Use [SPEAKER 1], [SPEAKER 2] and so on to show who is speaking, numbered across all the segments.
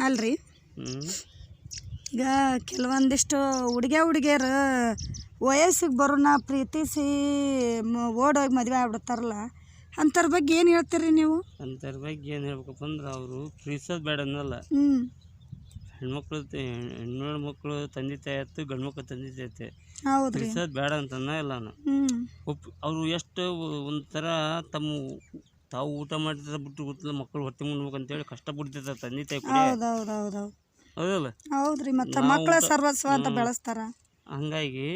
[SPEAKER 1] ಅಲ್ರಿ ಈಗ ಕೆಲವೊಂದಿಷ್ಟು ಹುಡುಗಿಯರು ವಯಸ್ಸಿಗೆ ಬರೋಣ ಪ್ರೀತಿಸಿ ಓಡೋಗಿ ಮದುವೆ ಆಗ್ಬಿಡ್ತಾರಲ್ಲ, ಅಂಥವ್ರ ಬಗ್ಗೆ ಏನು ಹೇಳ್ತೀರಿ ನೀವು?
[SPEAKER 2] ಅಂಥವ್ರ ಬಗ್ಗೆ ಏನು ಹೇಳ್ಬೇಕಪ್ಪ ಅಂದ್ರೆ ಅವರು ಪ್ರೀತಿಸೋದು ಬೇಡ ಅನ್ನಲ್ಲ. ಹೆಣ್ಣು ಮಕ್ಕಳು ತಂದೆ ತಾಯಿ ಆಯ್ತು, ಗಂಡು ಮಕ್ಕಳು ತಂದೆ ತಾಯಿ ಐತೆ, ಪ್ರೀತಿಸೋದು ಬೇಡ ಅಂತ ಅನ್ನಲ್ಲ ನಾನು. ಅವರು ಎಷ್ಟು ಒಂಥರ ತಾವು ಊಟ ಮಾಡ್ತಿರ್ತಾರೆ ಬಿಟ್ಟು ಗೊತ್ತಿಲ್ಲ, ಮಕ್ಕಳು ಹೊಟ್ಟೆ ಮುನ್ಬೇಕು ಅಂತೇಳಿ ಕಷ್ಟಪಡ್ತಿರ್ತಾರೆ ತಂದೆ ತಾಯಿ ಕೂಡ. ಹೌದಲ್ಲ?
[SPEAKER 1] ಹೌದ್ರಿ, ಮತ್ತೆ ಮಕ್ಕಳ ಸರ್ವಸ್ವ ಅಂತ ಬೆಳೆಸ್ತಾರ.
[SPEAKER 2] ಹಂಗಾಗಿ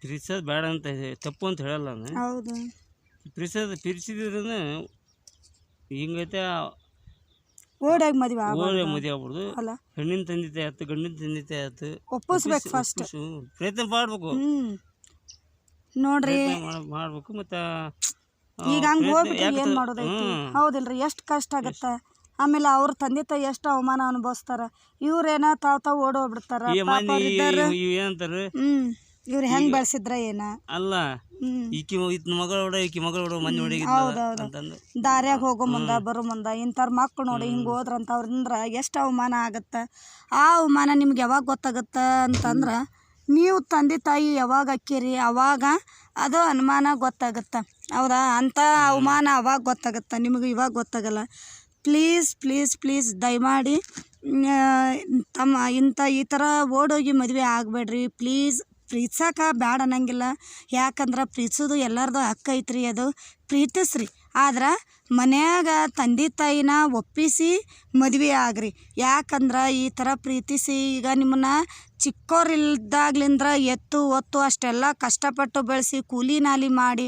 [SPEAKER 2] ಪ್ರೀತಿಸೋದು ಬೇಡ ಅಂತ ತಪ್ಪು ಅಂತ ಹೇಳಲ್ಲ ನಾನು.
[SPEAKER 1] ಹೌದು,
[SPEAKER 2] ಪ್ರೀತಿಸಿದ್ರೆ ಹಿಂಗೈತೆ
[SPEAKER 1] ಓಡಾಗಿ ಮದುವೆ
[SPEAKER 2] ಆಗ್ಬಿಡ್ದು. ಹೆಣ್ಣಿನ ತಂದೆ ತಾಯಿ ಆಯ್ತು, ಗಂಡಿನ ತಂದೆ ತಾಯಿ ಆಯ್ತು, ಒಪ್ಪಿಸ್ಬೇಕು. ಫಸ್ಟ್ ಪ್ರಯತ್ನ ಮಾಡ್ಬೇಕು
[SPEAKER 1] ನೋಡ್ರಿ,
[SPEAKER 2] ಮಾಡ್ಬೇಕು. ಮತ್ತೆ
[SPEAKER 1] ಈಗ ಹಂಗೆ ಹೋಗ್ಬಿಟ್ರೆ ಏನು ಮಾಡೋದೈತಿ? ಹೌದಿಲ್ರಿ, ಎಷ್ಟು ಕಷ್ಟ ಆಗತ್ತೆ. ಆಮೇಲೆ ಅವ್ರ ತಂದೆ ತಾಯಿ ಎಷ್ಟು ಅವಮಾನ ಅನುಭವಿಸ್ತಾರ. ಇವ್ರೇನ ತಾವು ಓಡೋಗ್ಬಿಡ್ತಾರ. ಇವ್ರು ಹೆಂಗ್ ಬೆಳೆಸಿದ್ರ ಏನ
[SPEAKER 2] ಅಲ್ಲ, ಈಕಿ ಮಗಳು ಮನೆ
[SPEAKER 1] ದಾರ್ಯಾಗ ಹೋಗೋ ಮುಂದ ಬರೋ ಮುಂದ ಇಂಥವ್ರ ಮಕ್ಳು ನೋಡಿ ಹಿಂಗೆ ಹೋದ್ರಂತ ಅವ್ರಿಂದ ಎಷ್ಟು ಅವಮಾನ ಆಗತ್ತ. ಆ ಅವಮಾನ ನಿಮ್ಗೆ ಯಾವಾಗ ಗೊತ್ತಾಗತ್ತ ಅಂತಂದ್ರೆ, ನೀವು ತಂದೆ ತಾಯಿ ಯಾವಾಗ ಅಕ್ಕಿರಿ ಅವಾಗ ಅದು ಅನುಮಾನ ಗೊತ್ತಾಗತ್ತ. ಹೌದಾ? ಅಂಥ ಅವಮಾನ ಅವಾಗ ಗೊತ್ತಾಗತ್ತ, ನಿಮಗೆ ಇವಾಗ ಗೊತ್ತಾಗಲ್ಲ. ಪ್ಲೀಸ್ ಪ್ಲೀಸ್ ಪ್ಲೀಸ್ ದಯಮಾಡಿ ಈ ಥರ ಓಡೋಗಿ ಮದುವೆ ಆಗಬೇಡ್ರಿ ಪ್ಲೀಸ್. ಪ್ರೀತಿಸೋಕೆ ಬ್ಯಾಡ ಅನ್ನಂಗಿಲ್ಲ, ಯಾಕಂದ್ರೆ ಪ್ರೀತಿಸೋದು ಎಲ್ಲರದು ಹಕ್ಕು ಐತ್ರಿ. ಅದು ಪ್ರೀತಿಸ್ರಿ, ಆದ್ರೆ ಮನ್ಯಾಗ ತಂದೆ ತಾಯಿನ ಒಪ್ಪಿಸಿ ಮದುವೆ ಆಗ್ರಿ. ಯಾಕಂದ್ರೆ ಈ ಥರ ಪ್ರೀತಿಸಿ ಈಗ ನಿಮ್ಮನ್ನು ಚಿಕ್ಕವರಿಲ್ದಾಗ್ಲಿಂದ ಒತ್ತು ಅಷ್ಟೆಲ್ಲ ಕಷ್ಟಪಟ್ಟು ಬೆಳೆಸಿ ಕೂಲಿ ನಾಲಿ ಮಾಡಿ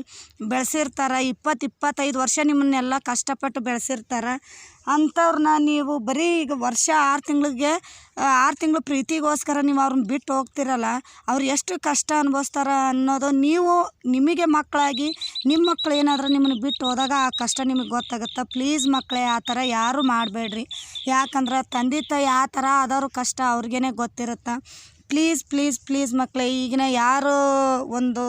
[SPEAKER 1] ಬೆಳೆಸಿರ್ತಾರೆ. 20-25 ವರ್ಷ ನಿಮ್ಮನ್ನೆಲ್ಲ ಕಷ್ಟಪಟ್ಟು ಬೆಳೆಸಿರ್ತಾರೆ. ಅಂಥವ್ರನ್ನ ನೀವು ಬರೀ ಈಗ ವರ್ಷ 6 ತಿಂಗಳು ಪ್ರೀತಿಗೋಸ್ಕರ ನೀವು ಅವ್ರನ್ನ ಬಿಟ್ಟು ಹೋಗ್ತಿರಲ್ಲ, ಅವ್ರು ಎಷ್ಟು ಕಷ್ಟ ಅನುಭವಿಸ್ತಾರ ಅನ್ನೋದು ನಿಮಗೆ ಮಕ್ಕಳಾಗಿ ನಿಮ್ಮ ಮಕ್ಳು ಏನಾದರೂ ನಿಮ್ಮನ್ನು ಬಿಟ್ಟು ಹೋದಾಗ ಆ ಕಷ್ಟ ನಿಮಗೆ ಗೊತ್ತಾಗುತ್ತೆ. ಪ್ಲೀಸ್ ಮಕ್ಕಳೇ, ಆ ಥರ ಯಾರೂ ಮಾಡಬೇಡ್ರಿ. ಯಾಕಂದ್ರೆ ತಂದೆ ತಾಯಿ ಆ ಥರ ಆದವ್ರ ಕಷ್ಟ ಅವ್ರಿಗೇ ಗೊತ್ತಿರುತ್ತೆ. ಪ್ಲೀಸ್ ಪ್ಲೀಸ್ ಪ್ಲೀಸ್ ಮಕ್ಕಳೇ, ಈಗಿನ ಯಾರು ಒಂದು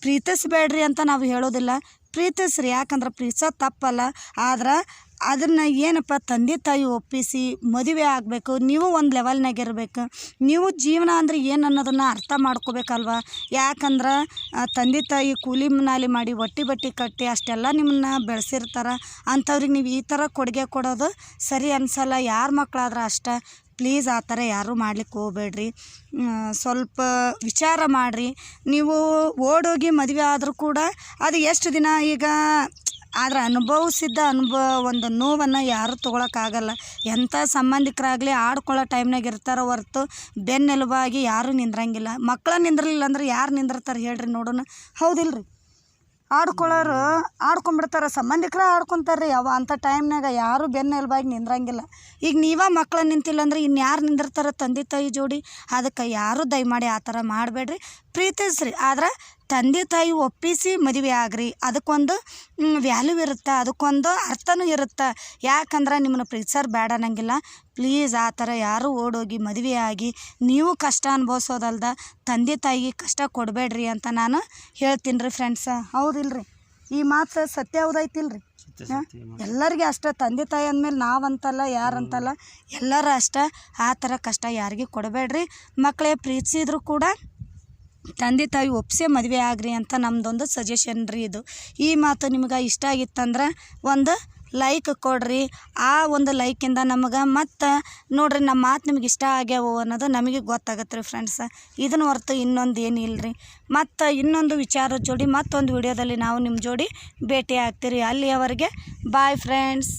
[SPEAKER 1] ಪ್ರೀತಿಸ್ಬೇಡ್ರಿ ಅಂತ ನಾವು ಹೇಳೋದಿಲ್ಲ, ಪ್ರೀತಿಸ್ರಿ. ಯಾಕಂದ್ರೆ ಪ್ರೀತಿಸೋದು ತಪ್ಪಲ್ಲ, ಆದ್ರೆ ಅದನ್ನು ಏನಪ್ಪ ತಂದೆ ತಾಯಿ ಒಪ್ಪಿಸಿ ಮದುವೆ ಆಗಬೇಕು. ನೀವು ಒಂದು ಲೆವೆಲ್ನಾಗ ಇರಬೇಕು. ನೀವು ಜೀವನ ಅಂದರೆ ಏನು ಅನ್ನೋದನ್ನು ಅರ್ಥ ಮಾಡ್ಕೋಬೇಕಲ್ವ? ಯಾಕಂದ್ರೆ ತಂದೆ ತಾಯಿ ಕೂಲಿ ನಾಲಿ ಮಾಡಿ ಬಟ್ಟಿ ಕಟ್ಟಿ ಅಷ್ಟೆಲ್ಲ ನಿಮ್ಮನ್ನ ಬೆಳೆಸಿರ್ತಾರೆ. ಅಂಥವ್ರಿಗೆ ನೀವು ಈ ಥರ ಕೊಡುಗೆ ಕೊಡೋದು ಸರಿ ಅನಿಸಲ್ಲ. ಯಾರ ಮಕ್ಕಳಾದ್ರೆ ಅಷ್ಟೇ. ಪ್ಲೀಸ್ ಆ ಥರ ಯಾರೂ ಮಾಡ್ಲಿಕ್ಕೆ ಹೋಗ್ಬೇಡ್ರಿ. ಸ್ವಲ್ಪ ವಿಚಾರ ಮಾಡಿರಿ. ನೀವು ಓಡೋಗಿ ಮದುವೆ ಆದರೂ ಕೂಡ ಅದು ಎಷ್ಟು ದಿನ ಈಗ ಆದ್ರೆ ಅನುಭವಿಸಿದ್ದ ಒಂದು ನೋವನ್ನು ಯಾರೂ ತೊಗೊಳಕ್ಕಾಗಲ್ಲ. ಎಂಥ ಸಂಬಂಧಿಕರಾಗಲಿ ಆಡ್ಕೊಳ್ಳೋ ಟೈಮ್ನಾಗ ಇರ್ತಾರೋ ಹೊರ್ತು ಬೆನ್ನೆಲುಬಾಗಿ ಯಾರೂ ನಿಂದ್ರಂಗಿಲ್ಲ. ಮಕ್ಕಳ ನಿಂದ್ರಲಿಲ್ಲ ಅಂದ್ರೆ ಯಾರು ನಿಂದಿರ್ತಾರೆ ಹೇಳ್ರಿ ನೋಡೋಣ? ಹೌದಿಲ್ರಿ? ಆಡ್ಕೊಳ್ಳೋರು ಆಡ್ಕೊಂಡ್ಬಿಡ್ತಾರೆ, ಸಂಬಂಧಿಕರ ಆಡ್ಕೊತಾರೆ ರೀ. ಅಂಥ ಟೈಮ್ನಾಗ ಯಾರೂ ಬೆನ್ನೆಲುಬಾಗಿ ನಿಂದ್ರಂಗಿಲ್ಲ. ಈಗ ನೀವೇ ಮಕ್ಕಳು ನಿಂತಿಲ್ಲ ಅಂದ್ರೆ ಇನ್ಯಾರು ನಿಂದಿರ್ತಾರೆ ತಂದೆ ತಾಯಿ ಜೋಡಿ? ಅದಕ್ಕೆ ಯಾರೂ ದಯಮಾಡಿ ಆ ಥರ ಮಾಡಬೇಡ್ರಿ. ಪ್ರೀತಿಸ್ರಿ, ಆದ್ರೆ ತಂದೆ ತಾಯಿ ಒಪ್ಪಿಸಿ ಮದುವೆ ಆಗ್ರಿ. ಅದಕ್ಕೊಂದು ವ್ಯಾಲ್ಯೂ ಇರುತ್ತೆ, ಅದಕ್ಕೊಂದು ಅರ್ಥನೂ ಇರುತ್ತೆ. ಯಾಕಂದ್ರೆ ನಿಮ್ಮನ್ನು ಪ್ರೀತಿಸೋರು ಬೇಡ ಅನ್ನಂಗಿಲ್ಲ. ಪ್ಲೀಸ್ ಆ ಥರ ಯಾರೂ ಓಡೋಗಿ ಮದುವೆ ಆಗಿ ನೀವು ಕಷ್ಟ ಅನುಭವಿಸೋದಲ್ದ ತಂದೆ ತಾಯಿಗೆ ಕಷ್ಟ ಕೊಡಬೇಡ್ರಿ ಅಂತ ನಾನು ಹೇಳ್ತೀನಿ ರೀ ಫ್ರೆಂಡ್ಸ. ಹೌದಿಲ್ರಿ? ಈ ಮಾತು ಸತ್ಯ ಹೌದೈತಿಲ್ರಿ? ಎಲ್ಲರಿಗೆ ಅಷ್ಟೇ. ತಂದೆ ತಾಯಿ ಅಂದಮೇಲೆ ನಾವಂತಲ್ಲ ಯಾರಂತಲ್ಲ, ಎಲ್ಲರೂ ಅಷ್ಟೇ. ಆ ಥರ ಕಷ್ಟ ಯಾರಿಗೂ ಕೊಡಬೇಡ್ರಿ. ಮಕ್ಕಳೇ, ಪ್ರೀತಿಸಿದ್ರು ಕೂಡ ತಂದೆ ತಾಯಿ ಒಪ್ಪಿಸೇ ಮದುವೆ ಆಗ್ರಿ ಅಂತ ನಮ್ಮದೊಂದು ಸಜೆಷನ್ ರೀ ಇದು. ಈ ಮಾತು ನಿಮ್ಗೆ ಇಷ್ಟ ಆಗಿತ್ತಂದ್ರೆ ಒಂದು ಲೈಕ್ ಕೊಡ್ರಿ. ಆ ಒಂದು ಲೈಕಿಂದ ನಮಗೆ ಮತ್ತು ನೋಡ್ರಿ ನಮ್ಮ ಮಾತು ನಿಮ್ಗೆ ಇಷ್ಟ ಆಗ್ಯಾವು ಅನ್ನೋದು ನಮಗೆ ಗೊತ್ತಾಗತ್ತೆ ರೀ ಫ್ರೆಂಡ್ಸ. ಇದನ್ನು ಹೊರ್ತು ಇನ್ನೊಂದು ಏನಿಲ್ಲ ರೀ. ಮತ್ತು ಇನ್ನೊಂದು ವಿಚಾರದ ಜೋಡಿ ಮತ್ತೊಂದು ವಿಡಿಯೋದಲ್ಲಿ ನಾವು ನಿಮ್ಮ ಜೋಡಿ ಭೇಟಿ ಆಗ್ತೀರಿ. ಅಲ್ಲಿಯವರೆಗೆ ಬಾಯ್ ಫ್ರೆಂಡ್ಸ್.